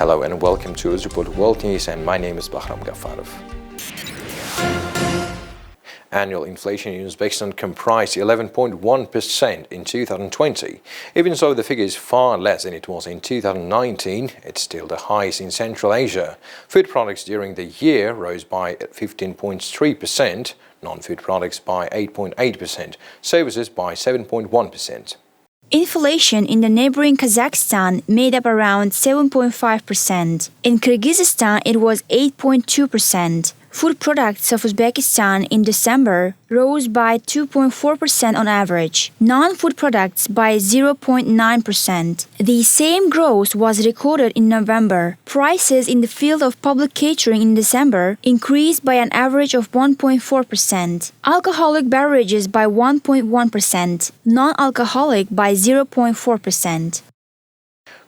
Hello and welcome to Uzreport World News, and my name is Bahram Gaffarov. Annual inflation in Uzbekistan comprised 11.1% in 2020. Even though the figure is far less than it was in 2019, it's still the highest in Central Asia. Food products during the year rose by 15.3%, non-food products by 8.8%, services by 7.1%. Inflation in the neighboring Kazakhstan made up around 7.5%. In Kyrgyzstan, it was 8.2%. Food products of Uzbekistan in December rose by 2.4% on average, non-food products by 0.9%. The same growth was recorded in November. Prices in the field of public catering in December increased by an average of 1.4%, alcoholic beverages by 1.1%, non-alcoholic by 0.4%.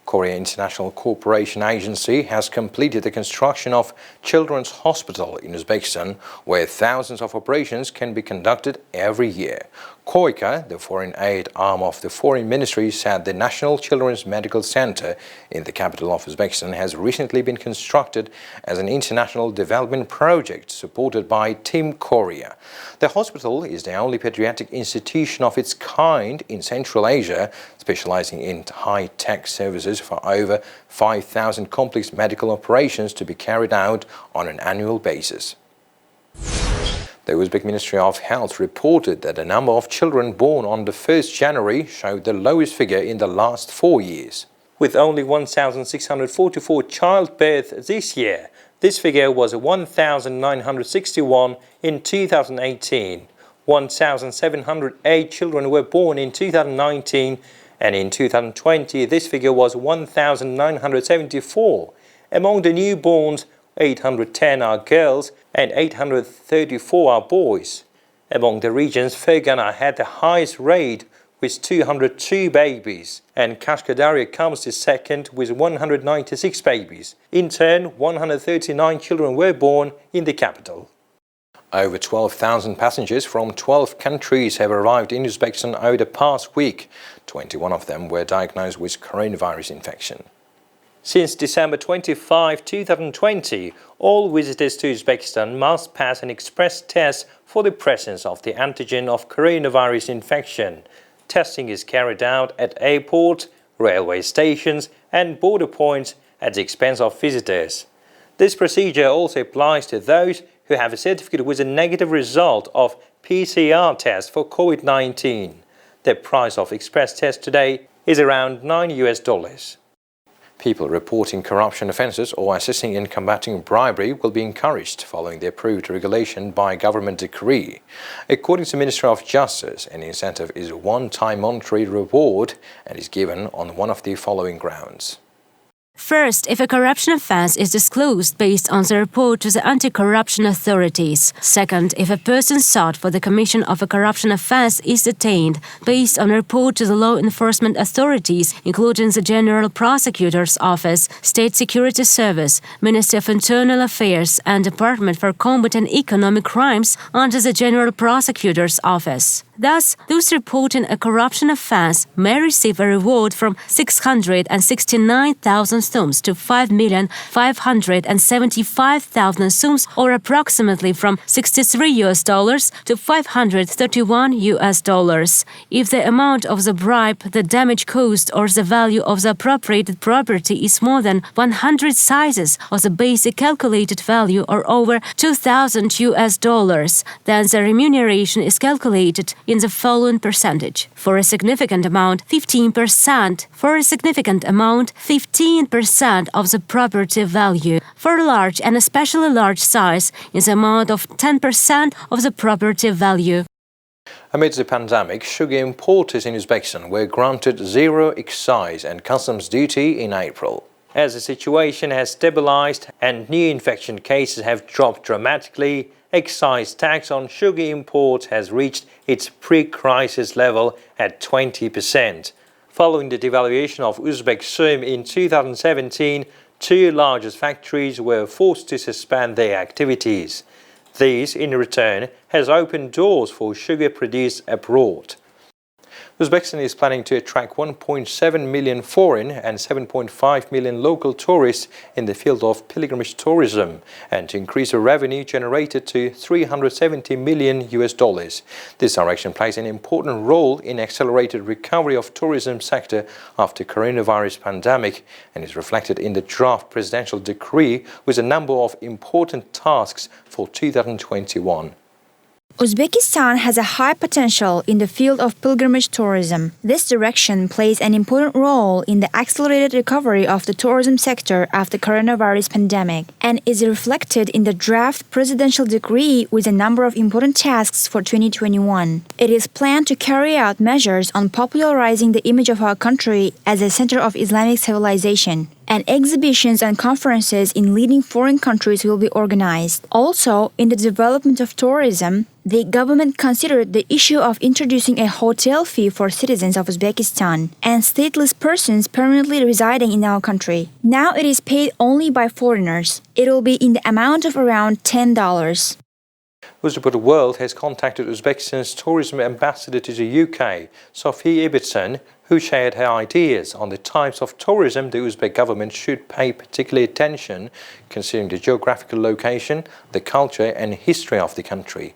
Korea International Cooperation Agency has completed the construction of Children's Hospital in Uzbekistan, where thousands of operations can be conducted every year. KOICA, the foreign aid arm of the Foreign Ministry, said the National Children's Medical Center in the capital of Uzbekistan has recently been constructed as an international development project supported by Team Korea. The hospital is the only pediatric institution of its kind in Central Asia, specializing in high-tech services for over 5,000 complex medical operations to be carried out on an annual basis. The Uzbek Ministry of Health reported that the number of children born on the 1st January showed the lowest figure in the last 4 years. With only 1,644 childbirths this year, this figure was 1,961 in 2018. 1,708 children were born in 2019, and in 2020 this figure was 1,974. Among the newborns, 810 are girls and 834 are boys. Among the regions, Fergana had the highest rate with 202 babies, and Kashkadarya comes to second with 196 babies. In turn, 139 children were born in the capital. Over 12,000 passengers from 12 countries have arrived in Uzbekistan over the past week. 21 of them were diagnosed with coronavirus infection. Since December 25, 2020, all visitors to Uzbekistan must pass an express test for the presence of the antigen of coronavirus infection. Testing is carried out at airports, railway stations and border points at the expense of visitors. This procedure also applies to those who have a certificate with a negative result of PCR test for COVID-19. The price of express test today is around $9. People reporting corruption offences or assisting in combating bribery will be encouraged following the approved regulation by government decree. According to the Ministry of Justice, an incentive is a one-time monetary reward and is given on one of the following grounds. First, if a corruption offense is disclosed based on the report to the anti-corruption authorities. Second, if a person sought for the commission of a corruption offense is detained based on a report to the law enforcement authorities, including the General Prosecutor's Office, State Security Service, Ministry of Internal Affairs, and Department for Combating Economic Crimes under the General Prosecutor's Office. Thus, those reporting a corruption offense may receive a reward from 669,000 soms to 5,575,000 soms, or approximately from $63 to $531. If the amount of the bribe, the damage caused, or the value of the appropriated property is more than 100 sizes of the basic calculated value or over $2,000, then the remuneration is calculated in the following percentage. For a significant amount, 15%. For a significant amount, 15% of the property value. For a large and especially large size, is the amount of 10% of the property value. Amid the pandemic, sugar importers in Uzbekistan were granted zero excise and customs duty in April. As the situation has stabilized and new infection cases have dropped dramatically, excise tax on sugar imports has reached its pre-crisis level at 20%. Following the devaluation of Uzbek sum in 2017, two largest factories were forced to suspend their activities. This, in return, has opened doors for sugar produced abroad. Uzbekistan is planning to attract 1.7 million foreign and 7.5 million local tourists in the field of pilgrimage tourism and to increase the revenue generated to $370 million. This direction plays an important role in accelerated recovery of tourism sector after coronavirus pandemic and is reflected in the draft presidential decree with a number of important tasks for 2021. Uzbekistan has a high potential in the field of pilgrimage tourism. This direction plays an important role in the accelerated recovery of the tourism sector after coronavirus pandemic and is reflected in the draft presidential decree with a number of important tasks for 2021. It is planned to carry out measures on popularizing the image of our country as a center of Islamic civilization, and exhibitions and conferences in leading foreign countries will be organized. Also, in the development of tourism, the government considered the issue of introducing a hotel fee for citizens of Uzbekistan and stateless persons permanently residing in our country. Now it is paid only by foreigners. It will be in the amount of around $10. Uzreport World has contacted Uzbekistan's tourism ambassador to the UK, Sophie Ibbotson, who shared her ideas on the types of tourism the Uzbek government should pay particular attention, considering the geographical location, the culture and history of the country.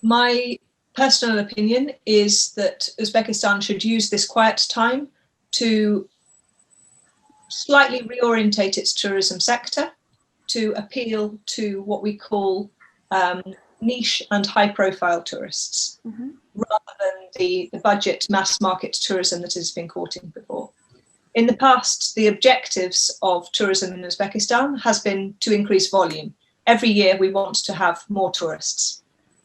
My personal opinion is that Uzbekistan should use this quiet time to slightly reorientate its tourism sector to appeal to what we call niche and high-profile tourists, rather than the budget mass market tourism that has been courting before. In the past, the objectives of tourism in Uzbekistan has been to increase volume. Every year we want to have more tourists.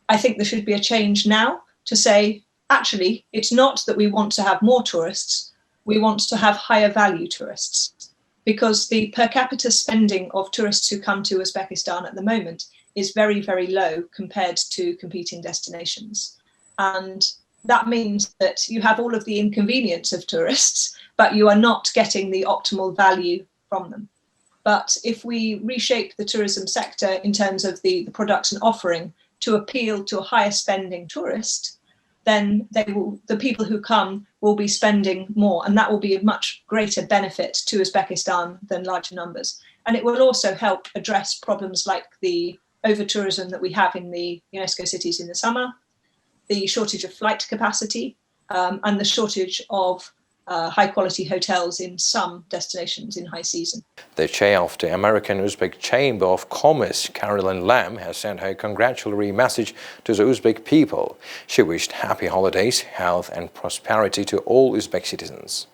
I think there should be a change now to say, actually, it's not that we want to have more tourists, we want to have higher value tourists, because the per capita spending of tourists who come to Uzbekistan at the moment is very, very low compared to competing destinations. And that means that you have all of the inconvenience of tourists, but you are not getting the optimal value from them. But if we reshape the tourism sector in terms of the products and offering to appeal to a higher spending tourist, then the people who come will be spending more, and that will be a much greater benefit to Uzbekistan than larger numbers. And it will also help address problems like the over-tourism that we have in the UNESCO cities in the summer, the shortage of flight capacity, and the shortage of high-quality hotels in some destinations in high season. The chair of the American Uzbek Chamber of Commerce, Carolyn Lam, has sent her congratulatory message to the Uzbek people. She wished happy holidays, health and prosperity to all Uzbek citizens.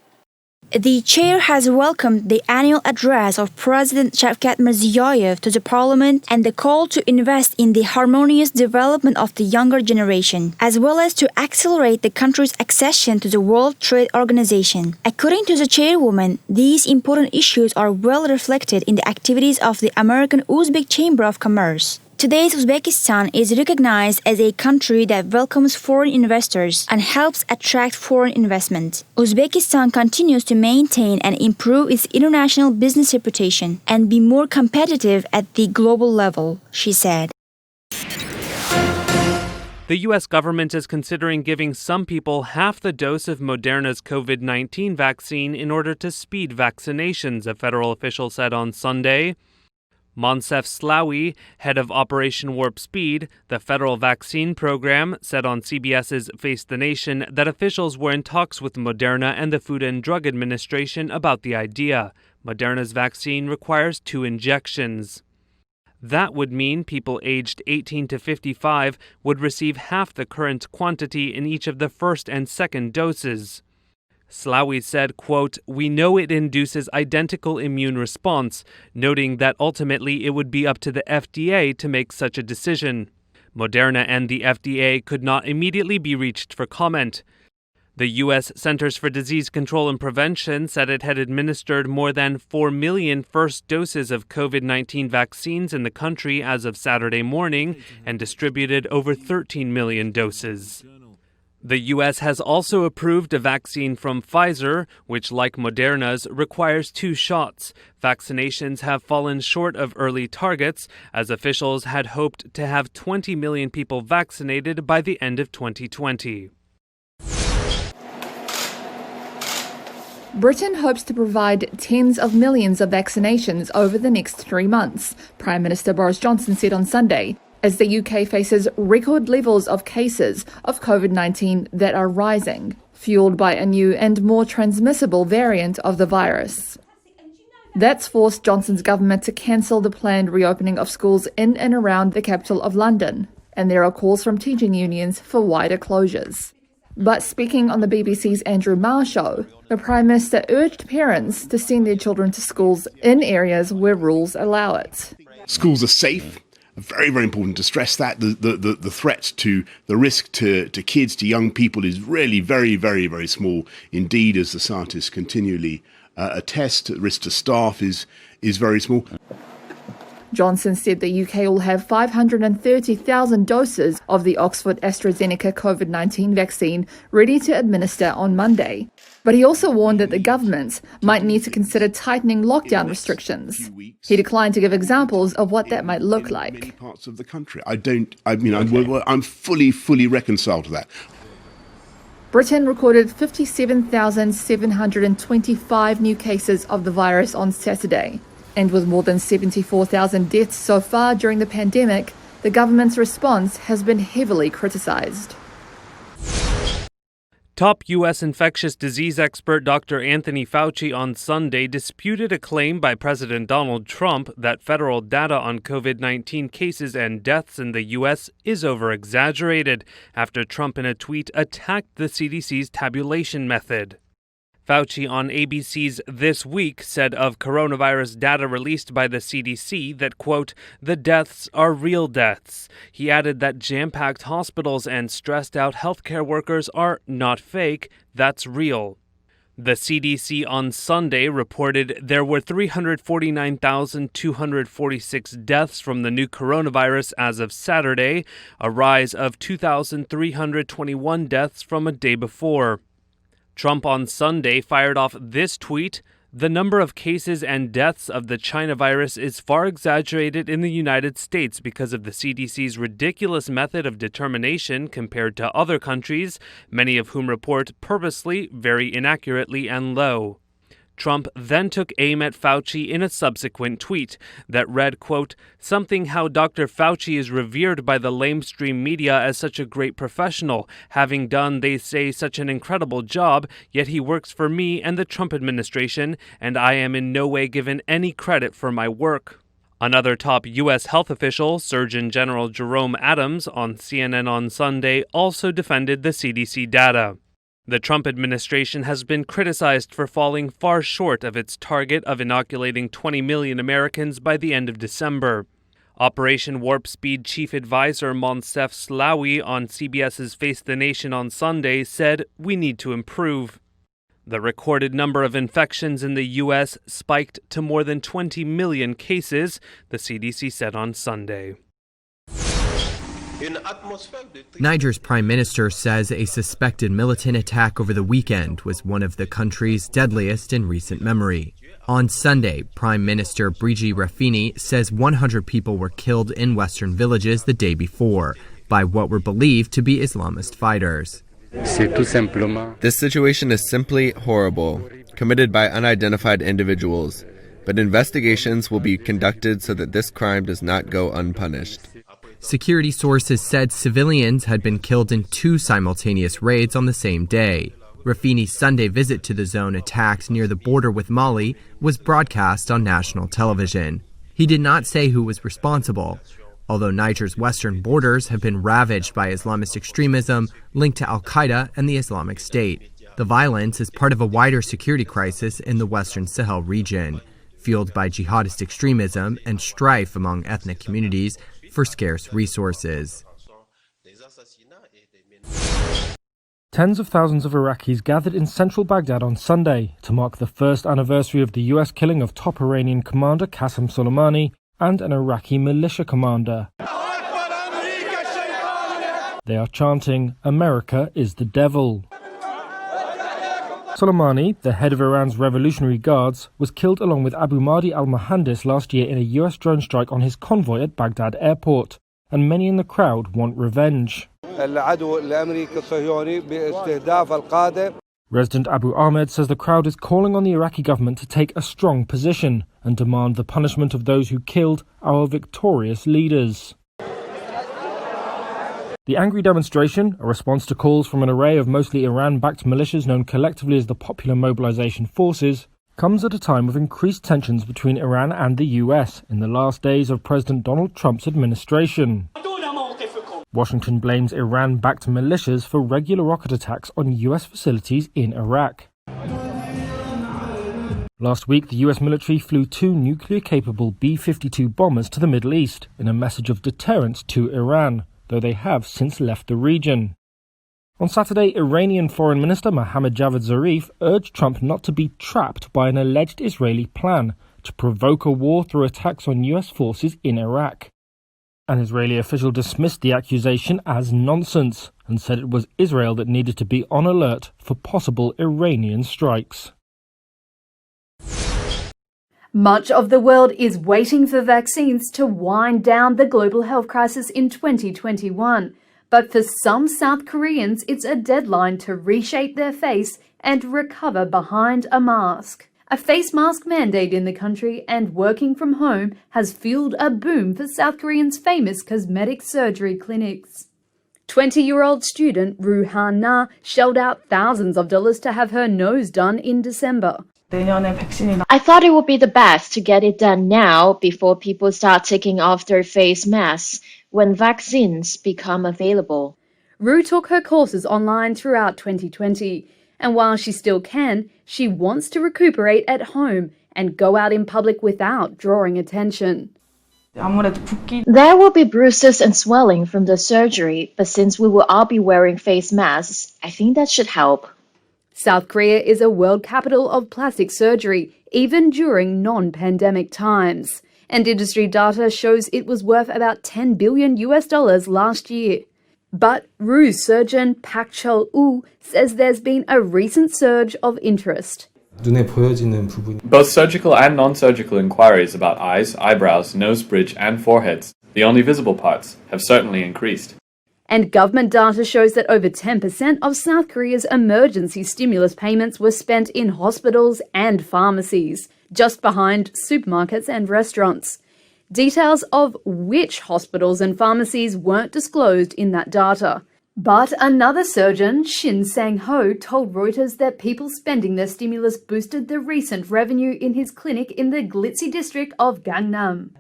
The chair has welcomed the annual address of President Shavkat Mirziyoyev to the parliament and the call to invest in the harmonious development of the younger generation, as well as to accelerate the country's accession to the World Trade Organization. According to the chairwoman, these important issues are well reflected in the activities of the American Uzbek Chamber of Commerce. Today's Uzbekistan is recognized as a country that welcomes foreign investors and helps attract foreign investment. Uzbekistan continues to maintain and improve its international business reputation and be more competitive at the global level, she said. The U.S. government is considering giving some people half the dose of Moderna's COVID-19 vaccine in order to speed vaccinations, a federal official said on Sunday. Monsef Slawi, head of Operation Warp Speed, the federal vaccine program, said on CBS's Face the Nation that officials were in talks with Moderna and the Food and Drug Administration about the idea. Moderna's vaccine requires 2 injections. That would mean people aged 18 to 55 would receive half the current quantity in each of the first and second doses. Slawi said, quote, "We know it induces identical immune response," noting that ultimately it would be up to the FDA to make such a decision. Moderna and the FDA could not immediately be reached for comment. The U.S. Centers for Disease Control and Prevention said it had administered more than 4 million first doses of COVID-19 vaccines in the country as of Saturday morning and distributed over 13 million doses. The U.S. has also approved a vaccine from Pfizer, which, like Moderna's, requires 2 shots. Vaccinations have fallen short of early targets, as officials had hoped to have 20 million people vaccinated by the end of 2020. Britain hopes to provide tens of millions of vaccinations over the next 3 months, Prime Minister Boris Johnson said on Sunday, as the UK faces record levels of cases of COVID-19 that are rising, fueled by a new and more transmissible variant of the virus. That's forced Johnson's government to cancel the planned reopening of schools in and around the capital of London, and there are calls from teaching unions for wider closures. But speaking on the BBC's Andrew Marr show, the Prime Minister urged parents to send their children to schools in areas where rules allow it. Schools are safe. Very, very important to stress that. The threat to the risk to kids, to young people is really very, very, very small indeed, as the scientists continually attest. The risk to staff is very small. Johnson said the UK will have 530,000 doses of the Oxford AstraZeneca COVID-19 vaccine ready to administer on Monday. But he also warned that the government might need to consider tightening lockdown restrictions. He declined to give examples of what that might look like. Many parts of the country. I'm fully reconciled to that. Britain recorded 57,725 new cases of the virus on Saturday. And with more than 74,000 deaths so far during the pandemic, the government's response has been heavily criticised. Top U.S. infectious disease expert Dr. Anthony Fauci on Sunday disputed a claim by President Donald Trump that federal data on COVID-19 cases and deaths in the U.S. is over-exaggerated after Trump in a tweet attacked the CDC's tabulation method. Fauci on ABC's This Week said of coronavirus data released by the CDC that, quote, the deaths are real deaths. He added that jam-packed hospitals and stressed-out healthcare workers are not fake, that's real. The CDC on Sunday reported there were 349,246 deaths from the new coronavirus as of Saturday, a rise of 2,321 deaths from a day before. Trump on Sunday fired off this tweet: the number of cases and deaths of the China virus is far exaggerated in the United States because of the CDC's ridiculous method of determination compared to other countries, many of whom report purposely, very inaccurately, and low. Trump then took aim at Fauci in a subsequent tweet that read, quote, something how Dr. Fauci is revered by the lamestream media as such a great professional, having done, they say, such an incredible job, yet he works for me and the Trump administration, and I am in no way given any credit for my work. Another top U.S. health official, Surgeon General Jerome Adams, on CNN on Sunday, also defended the CDC data. The Trump administration has been criticized for falling far short of its target of inoculating 20 million Americans by the end of December. Operation Warp Speed Chief Advisor Moncef Slaoui on CBS's Face the Nation on Sunday said, we need to improve. The recorded number of infections in the U.S. spiked to more than 20 million cases, the CDC said on Sunday. Niger's prime minister says a suspected militant attack over the weekend was one of the country's deadliest in recent memory. On Sunday, Prime Minister Birji Rafini says 100 people were killed in western villages the day before by what were believed to be Islamist fighters. This situation is simply horrible, committed by unidentified individuals, but investigations will be conducted so that this crime does not go unpunished. Security sources said civilians had been killed in 2 simultaneous raids on the same day. Rafini's Sunday visit to the zone attacked near the border with Mali was broadcast on national television. He did not say who was responsible, although Niger's western borders have been ravaged by Islamist extremism linked to al-Qaeda and the Islamic State. The violence is part of a wider security crisis in the western Sahel region, fueled by jihadist extremism and strife among ethnic communities for scarce resources. Tens of thousands of Iraqis gathered in central Baghdad on Sunday to mark the first anniversary of the US killing of top Iranian commander Qasem Soleimani and an Iraqi militia commander. They are chanting, "America is the devil." Soleimani, the head of Iran's Revolutionary Guards, was killed along with Abu Mahdi al-Mohandis last year in a US drone strike on his convoy at Baghdad airport, and many in the crowd want revenge. Resident Abu Ahmed says the crowd is calling on the Iraqi government to take a strong position and demand the punishment of those who killed our victorious leaders. The angry demonstration, a response to calls from an array of mostly Iran-backed militias known collectively as the Popular Mobilization Forces, comes at a time of increased tensions between Iran and the US in the last days of President Donald Trump's administration. Washington blames Iran-backed militias for regular rocket attacks on US facilities in Iraq. Last week, the US military flew 2 nuclear-capable B-52 bombers to the Middle East in a message of deterrence to Iran, though they have since left the region. On Saturday, Iranian Foreign Minister Mohammad Javad Zarif urged Trump not to be trapped by an alleged Israeli plan to provoke a war through attacks on US forces in Iraq. An Israeli official dismissed the accusation as nonsense and said it was Israel that needed to be on alert for possible Iranian strikes. Much of the world is waiting for vaccines to wind down the global health crisis in 2021. But for some South Koreans, it's a deadline to reshape their face and recover behind a mask. A face mask mandate in the country and working from home has fueled a boom for South Koreans' famous cosmetic surgery clinics. 20-year-old student Ru Han-na shelled out thousands of dollars to have her nose done in December. I thought it would be the best to get it done now before people start taking off their face masks when vaccines become available. Ru took her courses online throughout 2020. And while she still can, she wants to recuperate at home and go out in public without drawing attention. There will be bruises and swelling from the surgery, but since we will all be wearing face masks, I think that should help. South Korea is a world capital of plastic surgery, even during non-pandemic times. And industry data shows it was worth about $10 billion last year. But Ru's surgeon Pak Chul-woo says there's been a recent surge of interest. Both surgical and non-surgical inquiries about eyes, eyebrows, nose bridge and foreheads, the only visible parts, have certainly increased. And government data shows that over 10% of South Korea's emergency stimulus payments were spent in hospitals and pharmacies, just behind supermarkets and restaurants. Details of which hospitals and pharmacies weren't disclosed in that data. But another surgeon, Shin Sang-ho, told Reuters that people spending their stimulus boosted the recent revenue in his clinic in the glitzy district of Gangnam.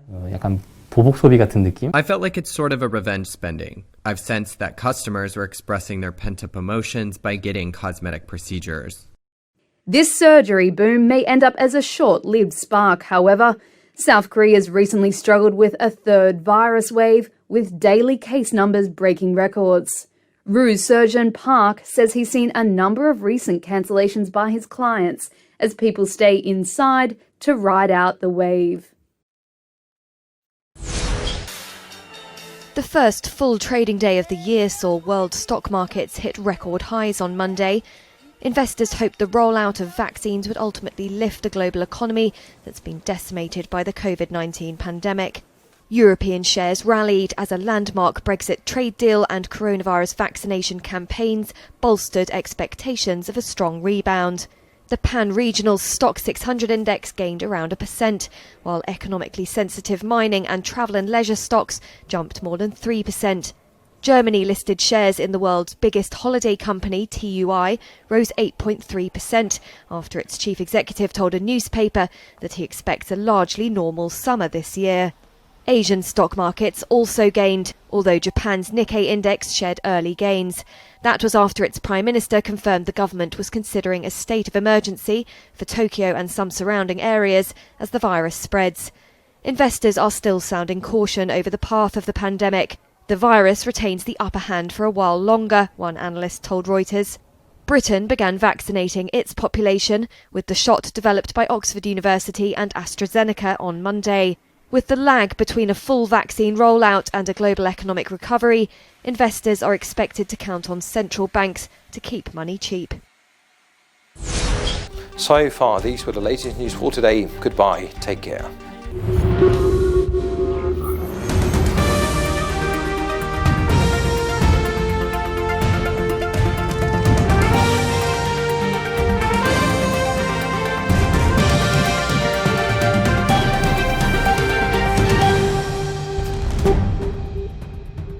I felt like it's sort of a revenge spending. I've sensed that customers were expressing their pent-up emotions by getting cosmetic procedures. This surgery boom may end up as a short-lived spark, however. South Korea's recently struggled with a third virus wave, with daily case numbers breaking records. Ru's surgeon Park says he's seen a number of recent cancellations by his clients as people stay inside to ride out the wave. The first full trading day of the year saw world stock markets hit record highs on Monday. Investors hoped the rollout of vaccines would ultimately lift the global economy that's been decimated by the COVID-19 pandemic. European shares rallied as a landmark Brexit trade deal and coronavirus vaccination campaigns bolstered expectations of a strong rebound. The pan-regional Stock 600 index gained around 1%, while economically sensitive mining and travel and leisure stocks jumped more than 3%. Germany listed shares in the world's biggest holiday company, TUI, rose 8.3% after its chief executive told a newspaper that he expects a largely normal summer this year. Asian stock markets also gained, although Japan's Nikkei index shared early gains. That was after its prime minister confirmed the government was considering a state of emergency for Tokyo and some surrounding areas as the virus spreads. Investors are still sounding caution over the path of the pandemic. The virus retains the upper hand for a while longer, one analyst told Reuters. Britain began vaccinating its population with the shot developed by Oxford University and AstraZeneca on Monday. With the lag between a full vaccine rollout and a global economic recovery, investors are expected to count on central banks to keep money cheap. So far, these were the latest news for today. Goodbye. Take care.